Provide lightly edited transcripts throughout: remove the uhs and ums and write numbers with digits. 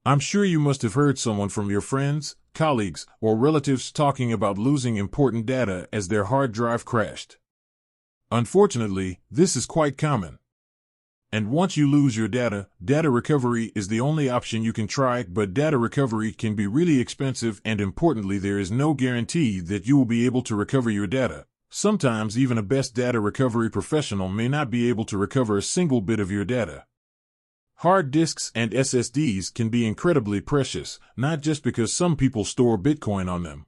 I'm sure you must have heard someone from your friends, colleagues, or relatives talking about losing important data as their hard drive crashed. Unfortunately, this is quite common. And once you lose your data, data recovery is the only option you can try, but data recovery can be really expensive, and importantly, there is no guarantee that you will be able to recover your data. Sometimes even a best data recovery professional may not be able to recover a single bit of your data. Hard disks and SSDs can be incredibly precious, not just because some people store Bitcoin on them,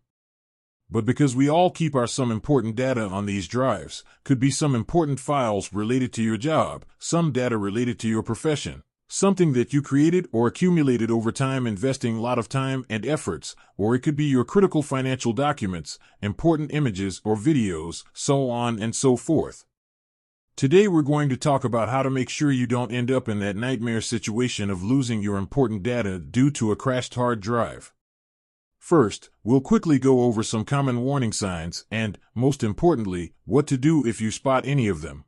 but because we all keep some important data on these drives. Could be some important files related to your job, some data related to your profession, something that you created or accumulated over time investing a lot of time and efforts, or it could be your critical financial documents, important images or videos, so on and so forth. Today we're going to talk about how to make sure you don't end up in that nightmare situation of losing your important data due to a crashed hard drive. First, we'll quickly go over some common warning signs and, most importantly, what to do if you spot any of them.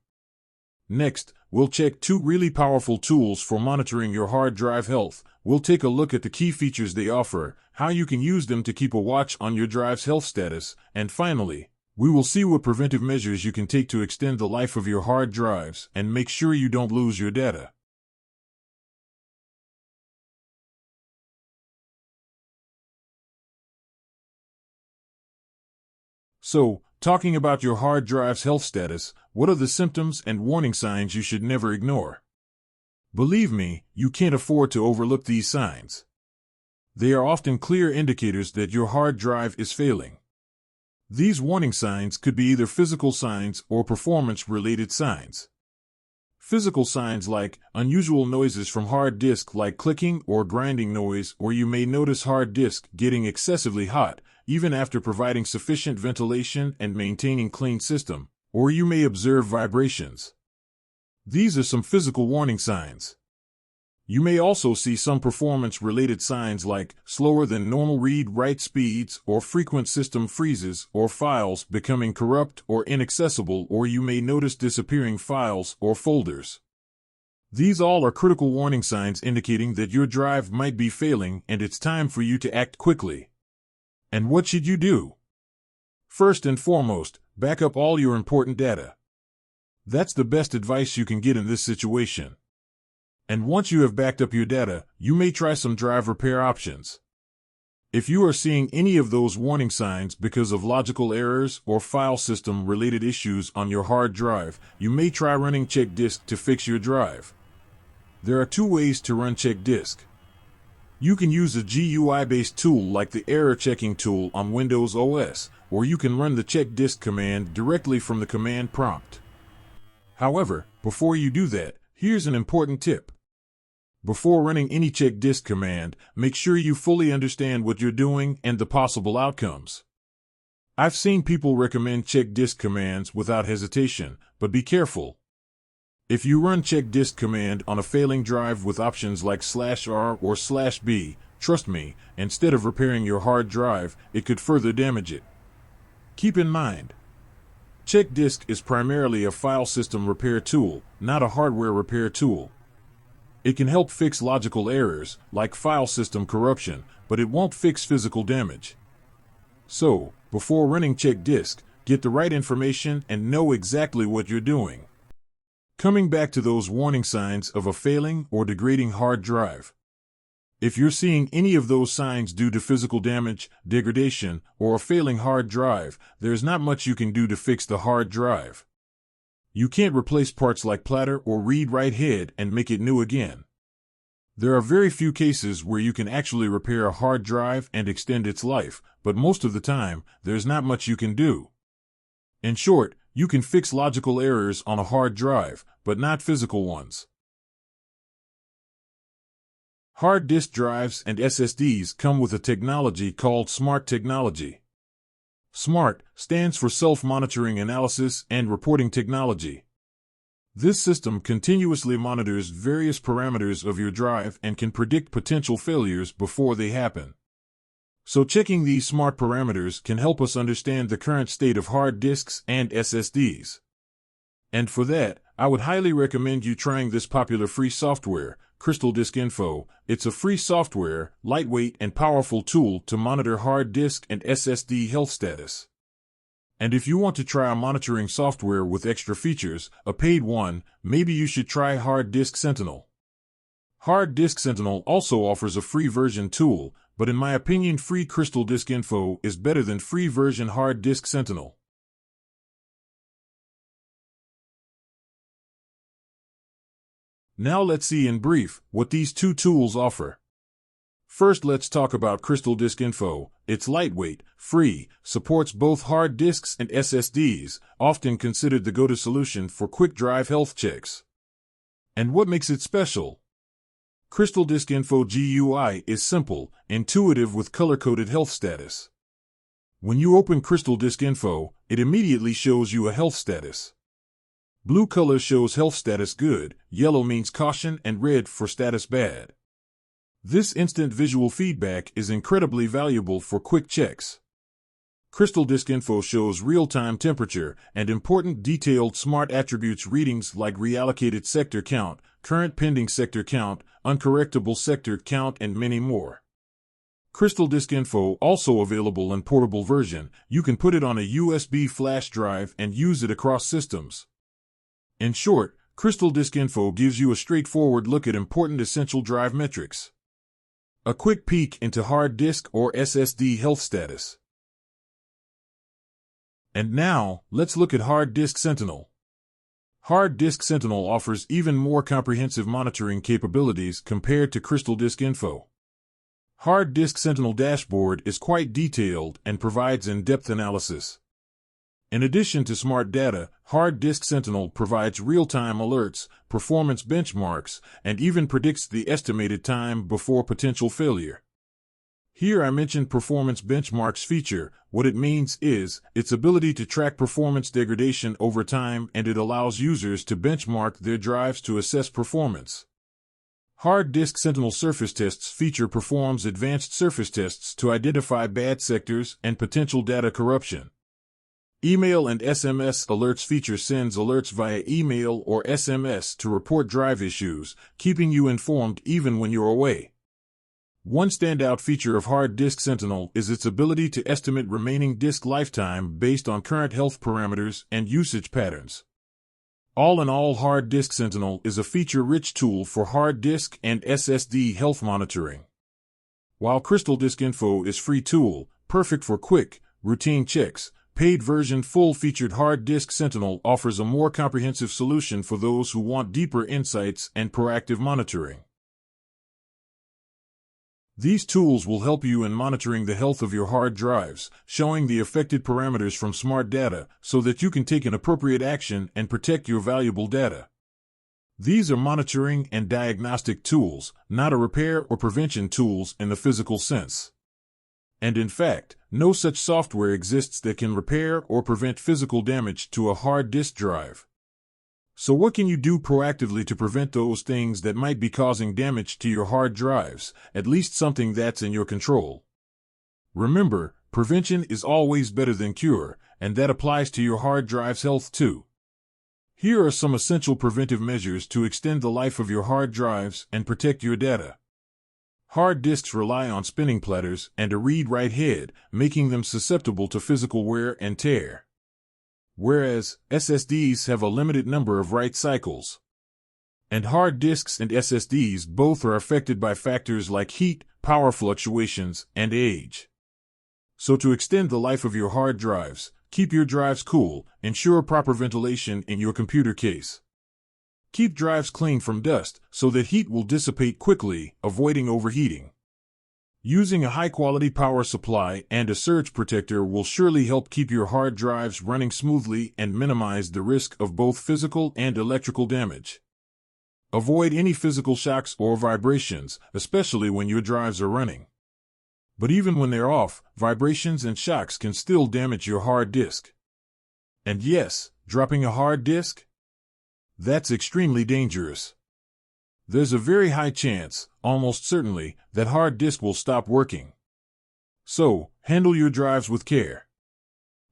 Next, we'll check 2 really powerful tools for monitoring your hard drive health. We'll take a look at the key features they offer, how you can use them to keep a watch on your drive's health status, and finally, we will see what preventive measures you can take to extend the life of your hard drives and make sure you don't lose your data. So, talking about your hard drive's health status, what are the symptoms and warning signs you should never ignore? Believe me, you can't afford to overlook these signs. They are often clear indicators that your hard drive is failing. These warning signs could be either physical signs or performance-related signs. Physical signs like unusual noises from hard disk like clicking or grinding noise, or you may notice hard disk getting excessively hot, even after providing sufficient ventilation and maintaining clean system, or you may observe vibrations. These are some physical warning signs. You may also see some performance-related signs like slower than normal read-write speeds or frequent system freezes or files becoming corrupt or inaccessible, or you may notice disappearing files or folders. These all are critical warning signs indicating that your drive might be failing and it's time for you to act quickly. And what should you do? First and foremost, back up all your important data. That's the best advice you can get in this situation. And once you have backed up your data, you may try some drive repair options. If you are seeing any of those warning signs because of logical errors or file system related issues on your hard drive, you may try running check disk to fix your drive. There are 2 ways to run check disk. You can use a GUI-based tool like the error checking tool on Windows OS, or you can run the check disk command directly from the command prompt. However, before you do that, here's an important tip. Before running any check disk command, make sure you fully understand what you're doing and the possible outcomes. I've seen people recommend check disk commands without hesitation, but be careful. If you run check disk command on a failing drive with options like /R or /B, trust me, instead of repairing your hard drive, it could further damage it. Keep in mind, check disk is primarily a file system repair tool, not a hardware repair tool. It can help fix logical errors, like file system corruption, but it won't fix physical damage. So, before running check disk, get the right information and know exactly what you're doing. Coming back to those warning signs of a failing or degrading hard drive. If you're seeing any of those signs due to physical damage, degradation, or a failing hard drive, there's not much you can do to fix the hard drive. You can't replace parts like platter or read-write head and make it new again. There are very few cases where you can actually repair a hard drive and extend its life, but most of the time, there's not much you can do. In short, you can fix logical errors on a hard drive, but not physical ones. Hard disk drives and SSDs come with a technology called SMART technology. SMART stands for Self-Monitoring Analysis and Reporting Technology. This system continuously monitors various parameters of your drive and can predict potential failures before they happen. So checking these SMART parameters can help us understand the current state of hard disks and SSDs. And for that, I would highly recommend you trying this popular free software, CrystalDiskInfo. It's a free software, lightweight and powerful tool to monitor hard disk and SSD health status. And if you want to try a monitoring software with extra features, a paid one, maybe you should try Disk Sentinel. Disk Sentinel also offers a free version tool, but in my opinion free CrystalDiskInfo is better than free version Disk Sentinel. Now let's see in brief what these two tools offer. First, let's talk about CrystalDiskInfo. It's lightweight, free, supports both hard disks and SSDs, often considered the go-to solution for quick drive health checks. And what makes it special? CrystalDiskInfo GUI is simple, intuitive with color-coded health status. When you open CrystalDiskInfo, it immediately shows you a health status. Blue color shows health status good, yellow means caution, and red for status bad. This instant visual feedback is incredibly valuable for quick checks. CrystalDiskInfo shows real-time temperature and important detailed smart attributes readings like reallocated sector count, current pending sector count, uncorrectable sector count, and many more. CrystalDiskInfo also available in portable version. You can put it on a USB flash drive and use it across systems. In short, CrystalDiskInfo gives you a straightforward look at important essential drive metrics. A quick peek into hard disk or SSD health status. And now, let's look at Disk Sentinel. Disk Sentinel offers even more comprehensive monitoring capabilities compared to CrystalDiskInfo. Disk Sentinel dashboard is quite detailed and provides in-depth analysis. In addition to smart data, Disk Sentinel provides real-time alerts, performance benchmarks, and even predicts the estimated time before potential failure. Here I mentioned performance benchmarks feature. What it means is its ability to track performance degradation over time, and it allows users to benchmark their drives to assess performance. Disk Sentinel surface tests feature performs advanced surface tests to identify bad sectors and potential data corruption. Email and SMS alerts feature sends alerts via email or SMS to report drive issues, keeping you informed even when you're away. One standout feature of Disk Sentinel is its ability to estimate remaining disk lifetime based on current health parameters and usage patterns. All in all, Disk Sentinel is a feature-rich tool for hard disk and SSD health monitoring. While CrystalDiskInfo is free tool, perfect for quick, routine checks, paid version full-featured Disk Sentinel offers a more comprehensive solution for those who want deeper insights and proactive monitoring. These tools will help you in monitoring the health of your hard drives, showing the affected parameters from smart data so that you can take an appropriate action and protect your valuable data. These are monitoring and diagnostic tools, not a repair or prevention tools in the physical sense. And in fact, no such software exists that can repair or prevent physical damage to a hard disk drive. So what can you do proactively to prevent those things that might be causing damage to your hard drives, at least something that's in your control? Remember, prevention is always better than cure, and that applies to your hard drive's health too. Here are some essential preventive measures to extend the life of your hard drives and protect your data. Hard disks rely on spinning platters and a read-write head, making them susceptible to physical wear and tear. Whereas SSDs have a limited number of write cycles. And hard disks and SSDs both are affected by factors like heat, power fluctuations, and age. So to extend the life of your hard drives, keep your drives cool, ensure proper ventilation in your computer case. Keep drives clean from dust so that heat will dissipate quickly, avoiding overheating. Using a high-quality power supply and a surge protector will surely help keep your hard drives running smoothly and minimize the risk of both physical and electrical damage. Avoid any physical shocks or vibrations, especially when your drives are running. But even when they're off, vibrations and shocks can still damage your hard disk. And yes, dropping a hard disk? That's extremely dangerous. There's a very high chance, almost certainly, that hard disk will stop working. So, handle your drives with care.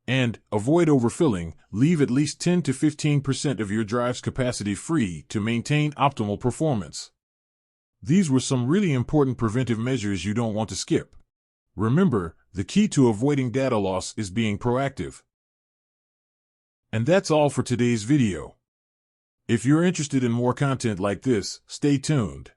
And, avoid overfilling, leave at least 10 to 15% of your drive's capacity free to maintain optimal performance. These were some really important preventive measures you don't want to skip. Remember, the key to avoiding data loss is being proactive. And that's all for today's video. If you're interested in more content like this, stay tuned.